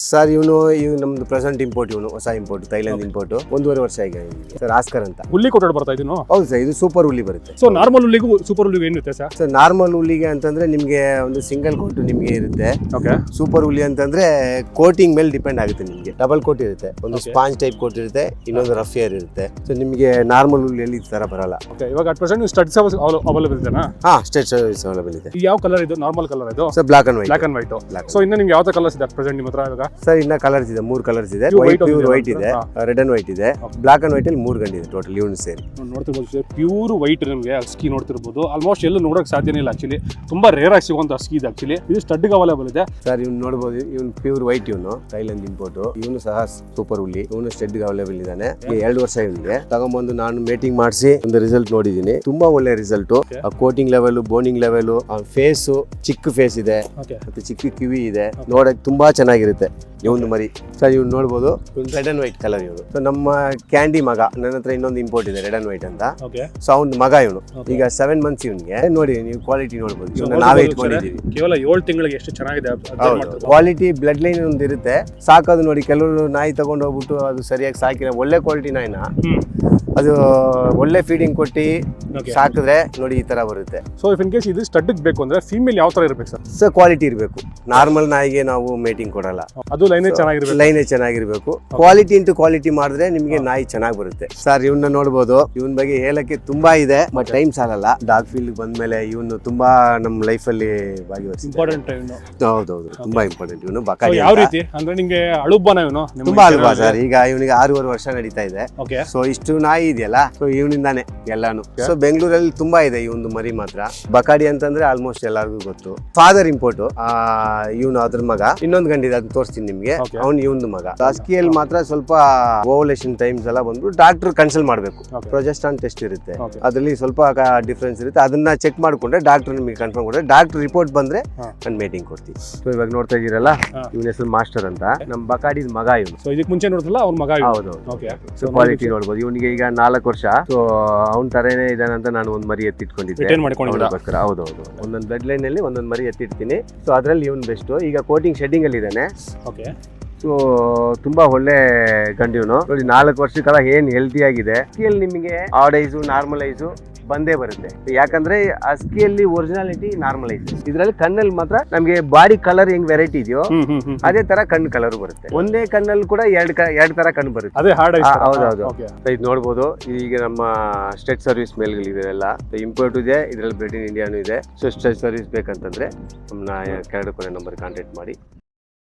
Sir ಇವನು ನಮ್ದು present import, ಇವನು ಹೊಸ ಇಂಪೋರ್ಟ್, ಥೈಲ್ಯಾಂಡ್ ಇಂಪೋರ್ಟ್. 1.5 ವರ್ಷ ಈಗ ಸರ್. ಆಸ್ಕರ್ ಅಂತ ಹುಲ್ಲಿ ಕೊಟ್ಟು ಬರ್ತಾ ಇದೀನು. ಹೌದು ಸರ್, ಇದು ಸೂಪರ್ ಹುಲ್ಲಿ ಬರುತ್ತೆ. ಸೊ ನಾರ್ಮಲ್ ಹುಲ್ಲಿಗೂ ಸೂಪರ್ ಹುಲ್ಲಿಗೂ ಏನು ವ್ಯತ್ಯಾಸ ಸರ್? ನಾರ್ಮಲ್ ಹುಲ್ಲಿಗೆ ಅಂತಂದ್ರೆ ನಿಮಗೆ ಒಂದು ಸಿಂಗಲ್ ಕೋಟ್ ನಿಮಗೆ ಇರುತ್ತೆ. ಓಕೆ. ಸೂಪರ್ ಹುಲ್ಲಿ ಅಂತಂದ್ರೆ ಕೋಟಿಂಗ್ ಮೇಲೆ ಡಿಪೆಂಡ್ ಆಗುತ್ತೆ. ನಿಮಗೆ ಡಬಲ್ ಕೋಟ್ ಇರುತ್ತೆ, ಒಂದು ಸ್ಪಾಂಜ್ ಟೈಪ್ ಕೋಟ್ ಇರುತ್ತೆ, ಇನ್ನೊಂದು ರಫ್ ಏರ್ ಇರುತ್ತೆ. ಸೊ ನಿಮಗೆ ನಾರ್ಮಲ್ ಹುಲ್ಲಿಯಲ್ಲಿ ಈ ತರ ಬರಲ್ಲ. ಓಕೆ. ಇವಾಗ at present stud service available ಇದೆನಾ? ಹಾ, ಸ್ಟೇಟ್ ಸರ್ವಿಸ್ ಅವೈಲೇಬಲ್ ಇದೆ. ಯಾವ ಕಲರ್ ಇದು? ನಾರ್ಮಲ್ ಕಲರ್ ಇದು sir? Black and white. Black and white. So ಇನ್ನ ನಿಮ್ಗೆ ಯಾವ ಕಲರ್ಸ್ ಇದೆ ಅಟ್ ಪ್ರೆಸೆಂಟ್ ನಿಮ್ಮ ಹತ್ರ ಇವಾಗ? ಸರ್ ಇನ್ನ ಕಲರ್ಸ್ ಇದೆ, 3 ಕಲರ್ಸ್ ಇದೆ. ಪ್ಯೂರ್ ವೈಟ್ ಇದೆ, ರೆಡ್ ಅಂಡ್ ವೈಟ್ ಇದೆ, ಬ್ಲಾಕ್ ಅಂಡ್ ವೈಟ್ ಅಲ್ಲಿ 3 ಗಂಟೆ ಇದೆ ಟೋಟಲ್ ಇವನು ಸೇರಿ. ನೋಡ್ತಿರ್ಬೋದು ಪ್ಯೂರ್ ವೈಟ್ ನಿಮಗೆ ಹಸ್ಕಿ ನೋಡ್ತಿರ್ಬೋದು. ಆಲ್ಮೋಸ್ಟ್ ಎಲ್ಲೂ ನೋಡೋಕೆ ಸಾಧ್ಯನೇ ಇಲ್ಲ ಆಕ್ಚುಲಿ. ತುಂಬಾ ರೇರ್ ಆಗಿ ಸಿಗುವಂತ ಹಸ್ಕಿ ಇದೆ ಆಕ್ಚುಲಿ. ಇದು ಸ್ಟಡ್ಗೆ ಅವೈಲೇಬಲ್ ಇದೆ ಸರ್. ಇವ್ನು ನೋಡಬಹುದು, ಇವನು ಪ್ಯೂರ್ ವೈಟ್, ಇವನು ಥೈಲ್ಯಾಂಡ್ ಇಂಪೋರ್ಟ್. ಇವನು ಸಹ ಸೂಪರ್ ಹುಲ್ಲಿ, ಇವನು ಸ್ಟಡ್ಗೆ ಅವೈಲೇಬಲ್ ಇದ್ದಾನೆ. 2 ವರ್ಷ ಇವನಿಗೆ ತಗೊಂಡ್ಬಂದು ನಾನು ಮೇಟಿಂಗ್ ಮಾಡಿಸಿ ಒಂದು ರಿಸಲ್ಟ್ ನೋಡಿದೀನಿ. ತುಂಬಾ ಒಳ್ಳೆ result. Coating level, boning level, face ಚಿಕ್ಕ ಫೇಸ್ ಇದೆ, ಮತ್ತೆ ಚಿಕ್ಕ ಕಿವಿ ಇದೆ, ನೋಡಕ್ ತುಂಬಾ ಚೆನ್ನಾಗಿರುತ್ತೆ ಇವನು ಮರಿ. ಸರ್ ಇವ್ನು ನೋಡ್ಬೋದು, ಇವ್ನು ರೆಡ್ ಅಂಡ್ ವೈಟ್ ಕಲರ್ ಇವನು. ಸೊ ನಮ್ಮ ಕ್ಯಾಂಡಿ ಮಗ, ನನ್ನ ಹತ್ರ ಇನ್ನೊಂದು ಇಂಪೋರ್ಟ್ ಇದೆ ರೆಡ್ ಅಂಡ್ ವೈಟ್ ಅಂತ. ಸೊ ಅವ್ನ ಮಗ ಇವನು. ಈಗ 7 ಮಂತ್ಸ್ ಇವನಿಗೆ. ನೋಡಿ ನೀವು ಕ್ವಾಲಿಟಿ ನೋಡ್ಬೋದು. ಇವನ್ನ ನಾವೇ ಇಟ್ಕೊಂಡಿದ್ದೀವಿ. ಕೇವಲ 7 ತಿಂಗಳಿಗೆ ಎಷ್ಟು ಚೆನ್ನಾಗಿದೆ. ಕ್ವಾಲಿಟಿ ಬ್ಲಡ್ ಲೈನ್ ಒಂದು ಇರುತ್ತೆ. ಸಾಕೋದು ನೋಡಿ, ಕೆಲವರು ನಾಯಿ ತಗೊಂಡು ಹೋಗ್ಬಿಟ್ಟು ಅದು ಸರಿಯಾಗಿ ಸಾಕಿಲ್ಲ, ಒಳ್ಳೆ ಕ್ವಾಲಿಟಿ ನಾಯಿನ ಅದು ಒಳ್ಳೆ ಫೀಡಿಂಗ್ ಕೊಟ್ಟು ಸಾಕಿದ್ರೆ ನೋಡಿ ಈ ತರ ಬರುತ್ತೆ. ಸೊ ಇಫ್ ಇನ್ ಕೇಸ್ ಇದು ಸ್ಟಡ್ ಬೇಕು ಅಂದ್ರೆ ಫೀಮೇಲ್ ಯಾವ ತರ ಇರಬೇಕು ಸರ್? ಸರ್ ಕ್ವಾಲಿಟಿ ಇರಬೇಕು. ನಾರ್ಮಲ್ ನಾಯಿಗೆ ನಾವು ಮೇಟಿಂಗ್ ಕೊಡಲ್ಲ. ಅದು ಲೈನೇ ಚೆನ್ನಾಗಿರ್ಬೇಕು. ಲೈನೇ ಚೆನ್ನಾಗಿರ್ಬೇಕು. ಕ್ವಾಲಿಟಿ ಇಂಟು ಕ್ವಾಲಿಟಿ ಮಾಡಿದ್ರೆ ನಿಮ್ಗೆ ನಾಯಿ ಚೆನ್ನಾಗಿ ಬರುತ್ತೆ. ಸರ್ ಇವನ್ನ ನೋಡ್ಬೋದು. ಇವನ್ ಬಗ್ಗೆ ಹೇಳಕ್ಕೆ ತುಂಬಾ ಇದೆ, ಬಟ್ ಟೈಮ್ ಸಾಲಲ್ಲ. ಡಾಗ್ ಫೀಲ್ಡ್ ಬಂದ್ಮೇಲೆ ಇವನು ತುಂಬಾ ನಮ್ಮ ಲೈಫ್ ಅಲ್ಲಿ ಭಾಗವಹಿಸ್ತಾನೆ. ಹೌದೌದು, ತುಂಬಾ ಇಂಪಾರ್ಟೆಂಟ್ ಇವನು. ಬಕಾಡಿ ಯಾವ ರೀತಿ ಅಂದ್ರೆ ನಿಮ್ಗೆ ಅಳುಬ್ಬನ ಇವನು? ತುಂಬಾ ಅಲ್ವಾ ಸರ್? ಈಗ ಇವನಿಗೆ 6.5 ವರ್ಷ ನಡೀತಾ ಇದೆ. ಸೊ ಇಷ್ಟು ನಾಯಿ ಇದೆಯಲ್ಲ, ಸೊ ಇವನಿಂದಾನೆ ಎಲ್ಲಾನು. ಸೊ ಬೆಂಗಳೂರಲ್ಲಿ ತುಂಬಾ ಇದೆ ಇವನು ಮರಿ ಮಾತ್ರ. ಬಕಾಡಿ ಅಂತಂದ್ರೆ ಆಲ್ಮೋಸ್ಟ್ ಎಲ್ಲರಿಗೂ ಗೊತ್ತು. ಫಾದರ್ ಇಂಪೋರ್ಟ್, ಇವನು ಅದ್ರ ಮಗ. ಇನ್ನೊಂದು ಗಂಡಿದೆ, ಅದನ್ನ ತೋರಿಸ್ತೀನಿ ನಿಮ್ಗೆ. ಅವ್ನು ಇವನು ಮಗ. ಹಸ್ಕಿಯಲ್ಲಿ ಮಾತ್ರ ಸ್ವಲ್ಪ ಓವಲೇಷನ್ ಟೈಮ್ಸ್ ಎಲ್ಲ ಬಂದ್ಬಿಟ್ಟು ಡಾಕ್ಟರ್ ಕನ್ಸಲ್ಟ್ ಮಾಡಬೇಕು. ಪ್ರೊಜೆಸ್ಟ್ರಾನ್ ಟೆಸ್ಟ್ ಇರುತ್ತೆ, ಅದ್ರಲ್ಲಿ ಸ್ವಲ್ಪ ಡಿಫ್ರೆನ್ಸ್ ಇರುತ್ತೆ. ಅದನ್ನ ಚೆಕ್ ಮಾಡ್ಕೊಂಡ್ರೆ ಡಾಕ್ಟರ್ ನಿಮಗೆ ಕನ್ಫರ್ಮ್ ಕೊಡ್ರೆ, ಡಾಕ್ಟರ್ ರಿಪೋರ್ಟ್ ಬಂದ್ರೆ ನಾನು ಮೀಟಿಂಗ್ ಕೊಡ್ತೀವಿ. ಸೊ ಇವಾಗ ನೋಡ್ತಾ ಇದೀರಲ್ಲ, ಇವನ ಹೆಸರು ಮಾಸ್ಟರ್ ಅಂತ, ನಮ್ ಬಕಾಡಿ ಮಗ ಇವನು. ಸೊ ಇದಕ್ಕೆ ಮುಂಚೆ ನೋಡಿದ್ರಲ್ಲ ಅವ್ರ ಮಗ. ಹೌದು. ಸೊ ಕ್ವಾಲಿಟಿ ನೋಡ್ಬೋದು. ಇವನಿಗೆ ಈಗ 4 ವರ್ಷ. ಸೊ ಅವ್ನ ತರನೇ ಇದಾನಂತ ನಾನು ಒಂದ್ ಮರಿ ಎತ್ತಿಟ್ಕೊಂಡಿದ್ದೆ. ಹೌದೌದು, ಒಂದೊಂದು ಬ್ಲಡ್ ಲೈನ್ ಅಲ್ಲಿ ಒಂದೊಂದು ಮರಿ ಎತ್ತಿಡ್ತೀನಿ. ಸೊ ಅದ್ರಲ್ಲಿ ಇವನ್ ಬೆಸ್ಟ್. ಈಗ ಕೋಟಿಂಗ್ ಶೆಡ್ಡಿಂಗ್ ಅಲ್ಲಿ ಇದ್ದಾನೆ. ಸೊ ತುಂಬಾ ಒಳ್ಳೆ ಗಂಡಿವನು ನೋಡಿ. 4 ವರ್ಷ ಕಾಲ ಏನ್ ಹೆಲ್ತಿ ಆಗಿದೆ. ಅಸ್ಕಿಯಲ್ಲಿ ನಿಮಗೆ ಆಡ್ ಐಸು, ನಾರ್ಮಲ್ ಐಸು ಬಂದೇ ಬರುತ್ತೆ. ಯಾಕಂದ್ರೆ ಅಸ್ಕಿಯಲ್ಲಿ ಒರಿಜಿನಾಲಿಟಿ, ನಾರ್ಮಲ್ ಐಸ್. ಇದ್ರಲ್ಲಿ ಕಣ್ಣಲ್ಲಿ ಮಾತ್ರ ನಮ್ಗೆ ಬಾಡಿ ಕಲರ್ ಹೆಂಗ್ ವೆರೈಟಿ ಇದೆಯೋ ಅದೇ ತರ ಕಣ್ಣು ಕಲರ್ ಬರುತ್ತೆ. ಒಂದೇ ಕಣ್ಣಲ್ಲಿ ಕೂಡ ಎರಡು ತರ ಕಣ್ಣು ಬರುತ್ತೆ. ಹೌದೌದು. ಇದು ನೋಡ್ಬೋದು. ಈಗ ನಮ್ಮ ಸ್ಟೇಟ್ ಸರ್ವಿಸ್ ಮೇಲ್ಗಳಿದೆಲ್ಲ ಇಂಪೋರ್ಟ್ ಇದೆ, ಇದ್ರಲ್ಲಿ ಬ್ರೆಡ್ ಇನ್ ಇಂಡಿಯಾನು ಇದೆ. ಸೊ ಸ್ಟೇಟ್ ಸರ್ವಿಸ್ ಬೇಕಂತಂದ್ರೆ ನಮ್ಮನ್ನ 2 ಕೊನೆ ನಂಬರ್ ಕಾಂಟ್ಯಾಕ್ಟ್ ಮಾಡಿ.